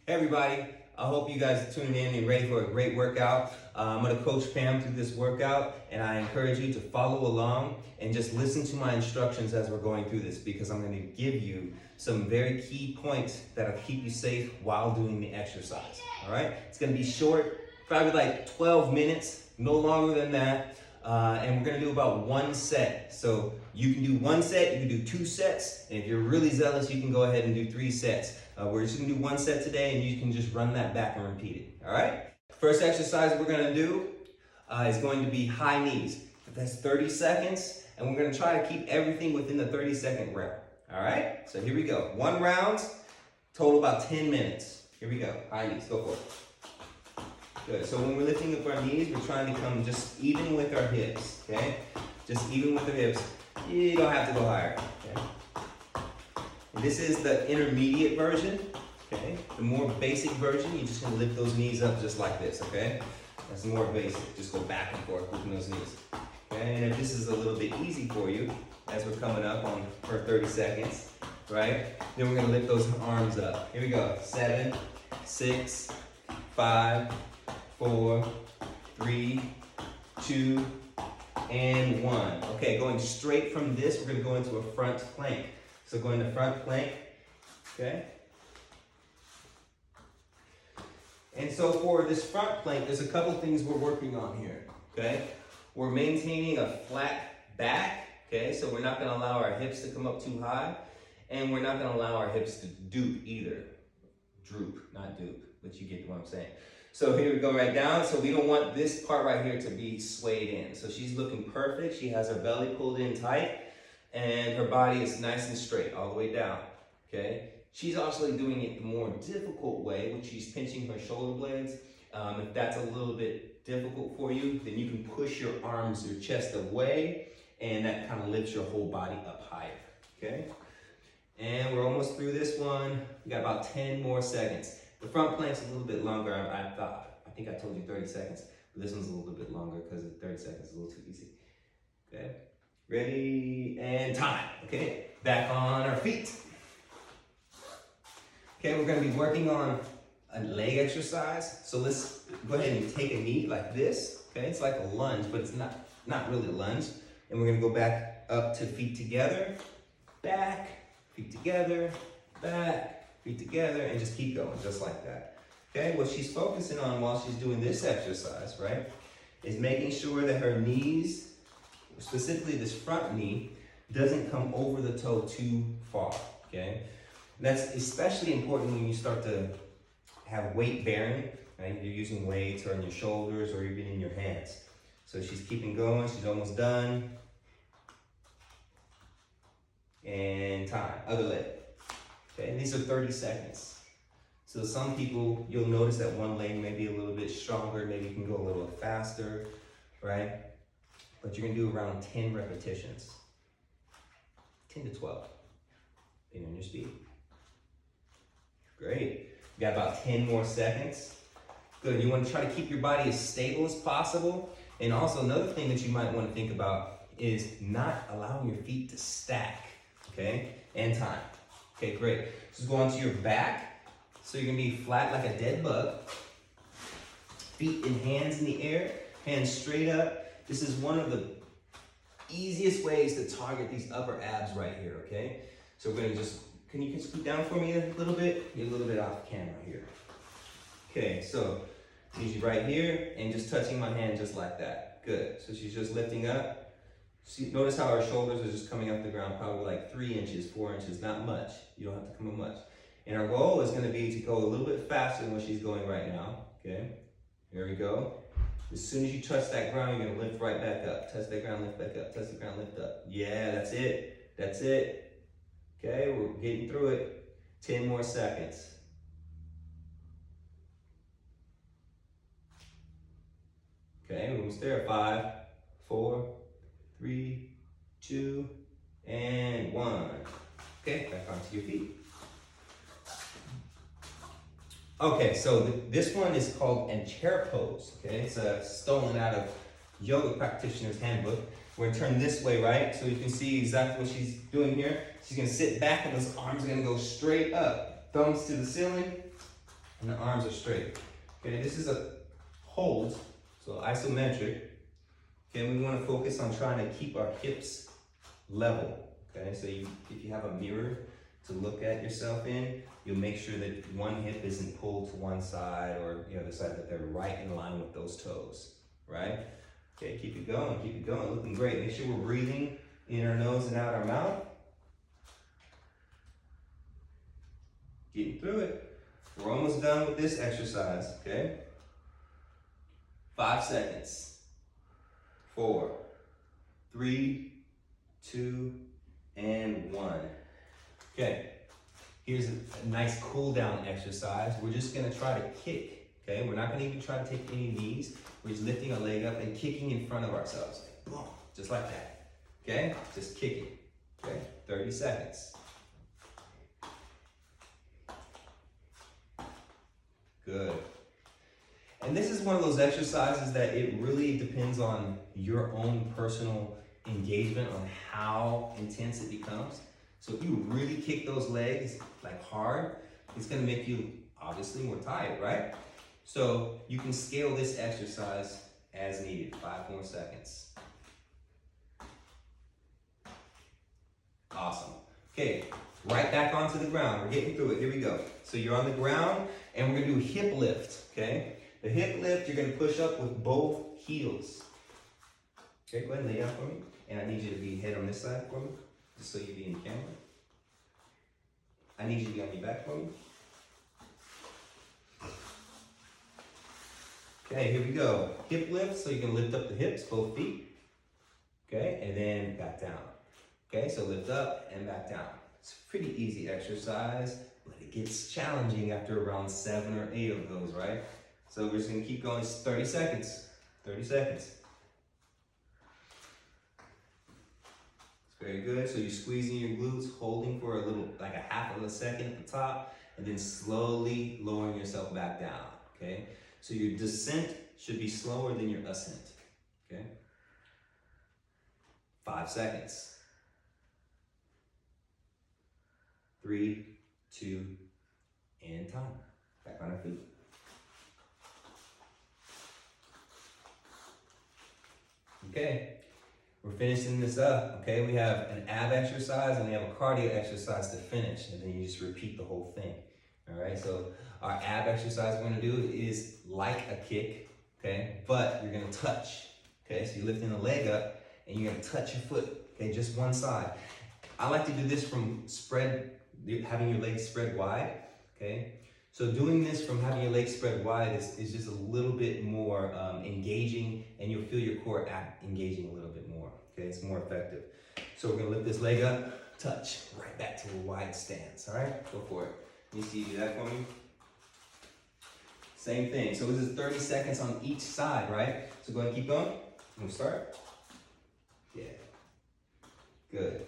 Hey everybody, I hope you guys are tuning in and ready for a great workout. I'm going to coach Pam through this workout, and I encourage you to follow along and just listen to my instructions as we're going through this, because I'm going to give you some very key points that'll keep you safe while doing the exercise. All right, it's going to be short, probably like 12 minutes, no longer than that. And we're going to do about one set. So you can do one set, you can do 2 sets, and if you're really zealous, you can go ahead and do 3 sets. We're just going to do 1 set today, and you can just run that back and repeat it. All right? First exercise we're going to do is going to be high knees. That's 30 seconds, and we're going to try to keep everything within the 30-second round. All right? So here we go. 1 round, total about 10 minutes. Here we go. High knees. Go for it. Good. So when we're lifting up our knees, we're trying to come just even with our hips, okay? Just even with the hips. You don't have to go higher, okay? And this is the intermediate version, okay? The more basic version, you're just gonna lift those knees up just like this, okay? That's more basic. Just go back and forth lifting those knees, okay? And if this is a little bit easy for you, as we're coming up on for 30 seconds, right? Then we're gonna lift those arms up. Here we go. 7, 6, 5, 4, 3, 2, and 1. Okay, going straight from this, we're gonna go into a front plank. So going to front plank, okay? And so for this front plank, there's a couple things we're working on here, okay? We're maintaining a flat back, okay? So we're not gonna allow our hips to come up too high, and we're not gonna allow our hips to droop either. Droop, not dupe, but you get what I'm saying. So here we go right down. So we don't want this part right here to be swayed in. So she's looking perfect. She has her belly pulled in tight, and her body is nice and straight all the way down, okay? She's actually doing it the more difficult way, which she's pinching her shoulder blades. If that's a little bit difficult for you, then you can push your arms, your chest away, and that kind of lifts your whole body up higher, okay? And we're almost through this one. We got about 10 more seconds. The front plank's a little bit longer. I think I told you 30 seconds, but this one's a little bit longer because 30 seconds is a little too easy, okay? Ready, and time, okay? Back on our feet. Okay, we're gonna be working on a leg exercise. So let's go ahead and take a knee like this, okay? It's like a lunge, but it's not really a lunge. And we're gonna go back up to feet together, back, feet together, back, feet together, and just keep going, just like that. Okay, what she's focusing on while she's doing this exercise, right, is making sure that her knees, specifically this front knee, doesn't come over the toe too far, okay? And that's especially important when you start to have weight bearing, right? You're using weights or on your shoulders or even in your hands. So she's keeping going, she's almost done. And time, other leg. Okay, these are 30 seconds. So some people, you'll notice that one leg may be a little bit stronger, maybe you can go a little faster, right? But you're gonna do around 10 repetitions. 10 to 12, depending on your speed. Great, you got about 10 more seconds. Good, you wanna try to keep your body as stable as possible. And also another thing that you might wanna think about is not allowing your feet to stack, okay? And time. Okay, great. So go onto your back. So you're gonna be flat like a dead bug. Feet and hands in the air, hands straight up. This is one of the easiest ways to target these upper abs right here, okay? So we're gonna just, can you scoot down for me a little bit? Get a little bit off camera here. Okay, so she's right here and just touching my hand just like that. Good, so she's just lifting up. See, notice how our shoulders are just coming up the ground, probably like 3 inches, 4 inches, not much. You don't have to come up much. And our goal is gonna be to go a little bit faster than what she's going right now, okay? Here we go. As soon as you touch that ground, you're gonna lift right back up. Touch that ground, lift back up. Touch the ground, lift up. Yeah, that's it. That's it. Okay, we're getting through it. 10 more seconds. Okay, we're almost there. 5, 4, 3, 2, and 1. Okay, back onto your feet. Okay, so this one is called a chair pose, okay? It's stolen out of Yoga Practitioner's Handbook. We're gonna turn this way, right? So you can see exactly what she's doing here. She's gonna sit back and those arms are gonna go straight up. Thumbs to the ceiling, and the arms are straight. Okay, this is a hold, so isometric. Okay, we want to focus on trying to keep our hips level. Okay, so if you have a mirror to look at yourself in, you'll make sure that one hip isn't pulled to one side or the other side, that they're right in line with those toes, right? Okay, keep it going, looking great. Make sure we're breathing in our nose and out our mouth. Getting through it. We're almost done with this exercise, okay? 5 seconds. 4, 3, 2, and 1. Okay, here's a nice cool down exercise. We're just gonna try to kick, okay? We're not gonna even try to take any knees. We're just lifting a leg up and kicking in front of ourselves. Boom, just like that, okay? Just kicking, okay? 30 seconds. Good. And this is one of those exercises that it really depends on your own personal engagement on how intense it becomes. So if you really kick those legs like hard, it's gonna make you obviously more tired, right? So you can scale this exercise as needed. 5 more seconds. Awesome. Okay, right back onto the ground. We're getting through it. Here we go. So you're on the ground and we're gonna do a hip lift, okay? The hip lift, you're gonna push up with both heels. Okay, go ahead and lay down for me. And I need you to be head on this side for me, just so you be in the camera. I need you to be on your back for me. Okay, here we go. Hip lift, so you can lift up the hips, both feet. Okay, and then back down. Okay, so lift up and back down. It's a pretty easy exercise, but it gets challenging after around 7 or 8 of those, right? So we're just gonna keep going. It's 30 seconds. 30 seconds. It's very good. So you're squeezing your glutes, holding for a little, like a half of a second at the top, and then slowly lowering yourself back down, okay? So your descent should be slower than your ascent, okay? 5 seconds. 3, 2, and time. Back on our feet. Okay, we're finishing this up, okay? We have an ab exercise and we have a cardio exercise to finish, and then you just repeat the whole thing, all right? So our ab exercise we're gonna do is like a kick, okay? But you're gonna touch, okay? So you're lifting the leg up and you're gonna touch your foot, okay? Just one side. I like to do this from having your legs spread wide, okay? So doing this from having your legs spread wide is just a little bit more engaging, and you'll feel your core engaging a little bit more, okay? It's more effective. So we're gonna lift this leg up, touch, right back to a wide stance, all right? Go for it. Let me see you do that for me. Same thing. So this is 30 seconds on each side, right? So go ahead and keep going. We'll start. Yeah. Good.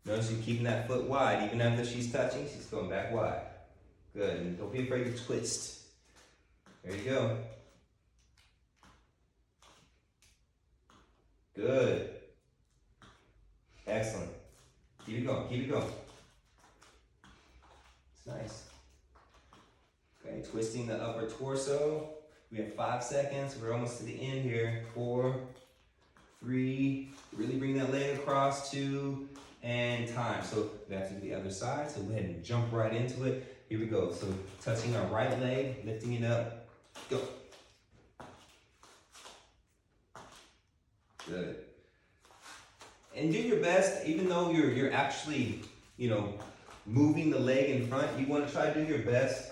Notice you're keeping that foot wide. Even after she's touching, she's going back wide. Good, and don't be afraid to twist. There you go. Good. Excellent. Keep it going, keep it going. It's nice. Okay, twisting the upper torso. We have 5 seconds. We're almost to the end here. 4, 3, really bring that leg across, 2, and time. So that's the other side. So go ahead and jump right into it. Here we go. So touching our right leg, lifting it up. Go. Good. And do your best, even though you're actually, moving the leg in front, you want to try to do your best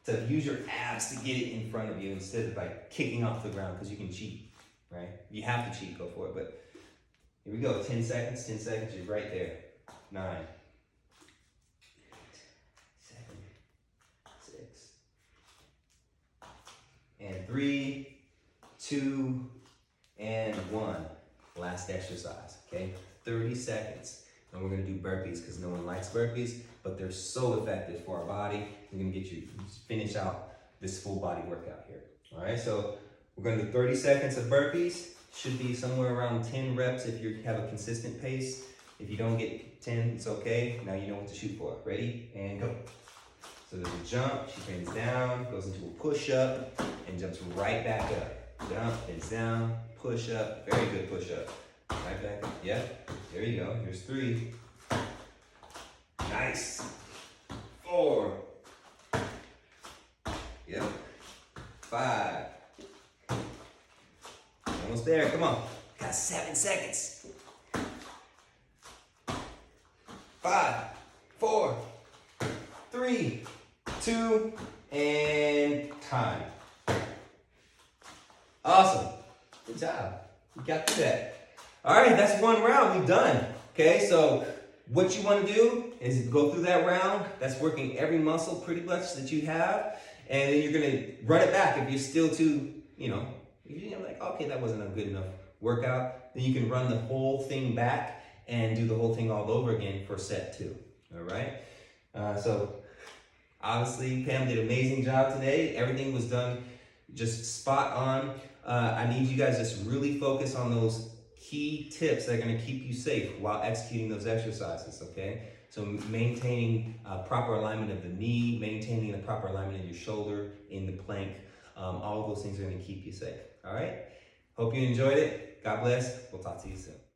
to use your abs to get it in front of you instead of like kicking off the ground, because you can cheat, right? You have to cheat, go for it. But here we go. 10 seconds, you're right there. 9. 7, 6, and 3, 2, and 1. Last exercise, okay? 30 seconds. And we're gonna do burpees because no one likes burpees, but they're so effective for our body. We're gonna get you finish out this full body workout here. All right, so we're gonna do 30 seconds of burpees. Should be somewhere around 10 reps if you have a consistent pace. If you don't get 10, it's okay. Now you know what to shoot for. Ready? And go. So there's a jump, she bends down, goes into a push-up, and jumps right back up. Jump, bends down, push-up, very good push-up. Right back up, yep, there you go, here's 3. Nice. 4. Yep. 5. Almost there, come on. Got 7 seconds. 5, 4, 3, 2, and time. Awesome. Good job. You got through that. All right, that's 1 round. We're done. Okay, so what you want to do is go through that round. That's working every muscle pretty much that you have. And then you're going to run it back if you're still too, if you're like, okay, that wasn't a good enough workout, then you can run the whole thing back and do the whole thing all over again for set 2. All right? So obviously, Pam did an amazing job today. Everything was done just spot on. I need you guys to just really focus on those key tips that are going to keep you safe while executing those exercises, okay? So maintaining proper alignment of the knee, maintaining the proper alignment of your shoulder in the plank, all of those things are going to keep you safe, all right? Hope you enjoyed it. God bless. We'll talk to you soon.